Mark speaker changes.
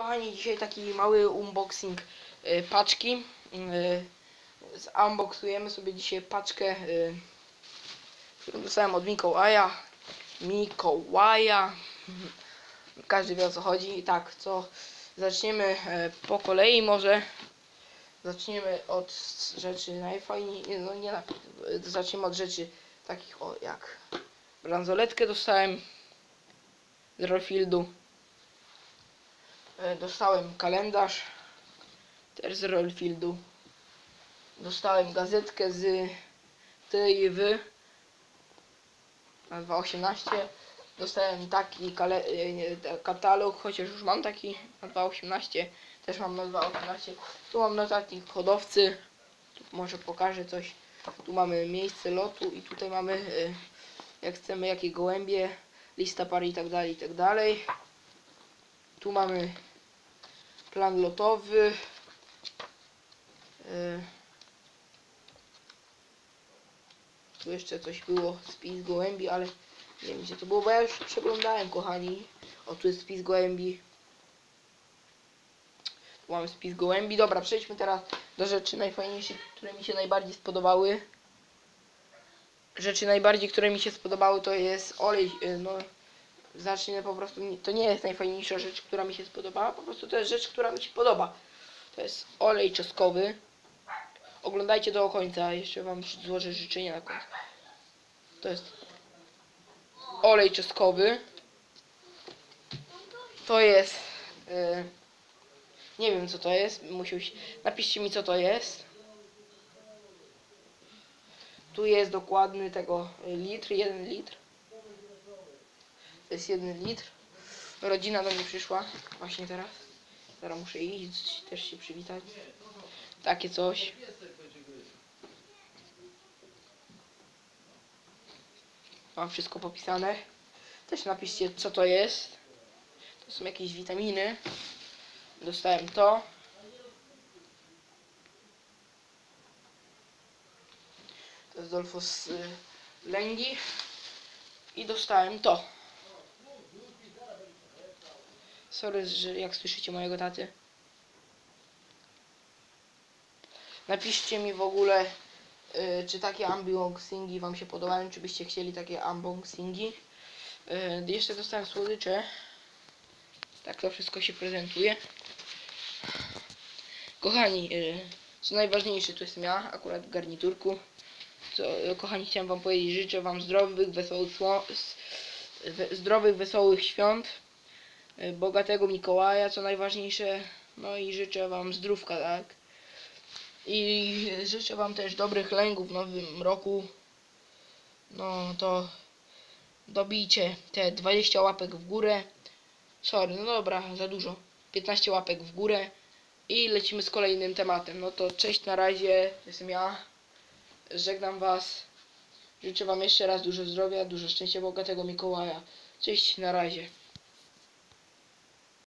Speaker 1: Kochani, dzisiaj taki mały unboxing paczki. Unboxujemy sobie dzisiaj paczkę, którą dostałem od Mikołaja. Każdy wie, o co chodzi. I tak, co zaczniemy po kolei. Może zaczniemy od rzeczy najfajniejszych. No nie, zaczniemy od rzeczy takich jak bransoletkę dostałem z Rollfieldu. Dostałem kalendarz też z Rollfieldu. Dostałem gazetkę z TIW na 2.18. Dostałem taki katalog, chociaż już mam taki na 2.18. Też mam na 2.18. Tu mam notatnik hodowcy. Tu może pokażę coś. Tu mamy miejsce lotu i tutaj mamy jak chcemy, jakie gołębie, lista pary i tak dalej, i tak dalej. Tu mamy plan lotowy. Tu jeszcze coś było, spis gołębi, ale nie wiem gdzie to było, bo ja już przeglądałem, kochani. O, tu jest spis gołębi. Tu mamy spis gołębi. Dobra, przejdźmy teraz do rzeczy najfajniejszych, które mi się najbardziej spodobały. Rzeczy najbardziej, które mi się spodobały, to jest olej. No, zacznę po prostu, to nie jest najfajniejsza rzecz, która mi się spodobała, po prostu to jest rzecz, która mi się podoba. To jest olej czosnkowy. Oglądajcie do końca, jeszcze wam złożę życzenia na końcu. To jest olej czosnkowy. To jest nie wiem co to jest. Napiszcie mi co to jest. Tu jest dokładny tego litr, 1 litr. To jest 1 litr. Rodzina do mnie przyszła właśnie teraz. Teraz muszę iść, też się przywitać. Takie coś. Mam wszystko popisane. Też napiszcie co to jest. To są jakieś witaminy. Dostałem to. To jest Dolphos Lęgi. I dostałem to. Sorry, że jak słyszycie mojego taty. Napiszcie mi w ogóle, czy takie unboxingi wam się podobają, czy byście chcieli takie unboxingi. Jeszcze dostałem słodycze. Tak to wszystko się prezentuje. Kochani, co najważniejsze, to jestem ja, akurat w garniturku. Kochani, chciałem wam powiedzieć, życzę wam zdrowych, wesołych świąt, bogatego Mikołaja, co najważniejsze. No i życzę wam zdrówka, tak? I życzę wam też dobrych lęgów w nowym roku. No to dobijcie te 20 łapek w górę. Sorry, no dobra, za dużo. 15 łapek w górę i lecimy z kolejnym tematem. No to cześć, na razie, jestem ja. Żegnam was. Życzę wam jeszcze raz dużo zdrowia, dużo szczęścia, bogatego Mikołaja. Cześć, na razie.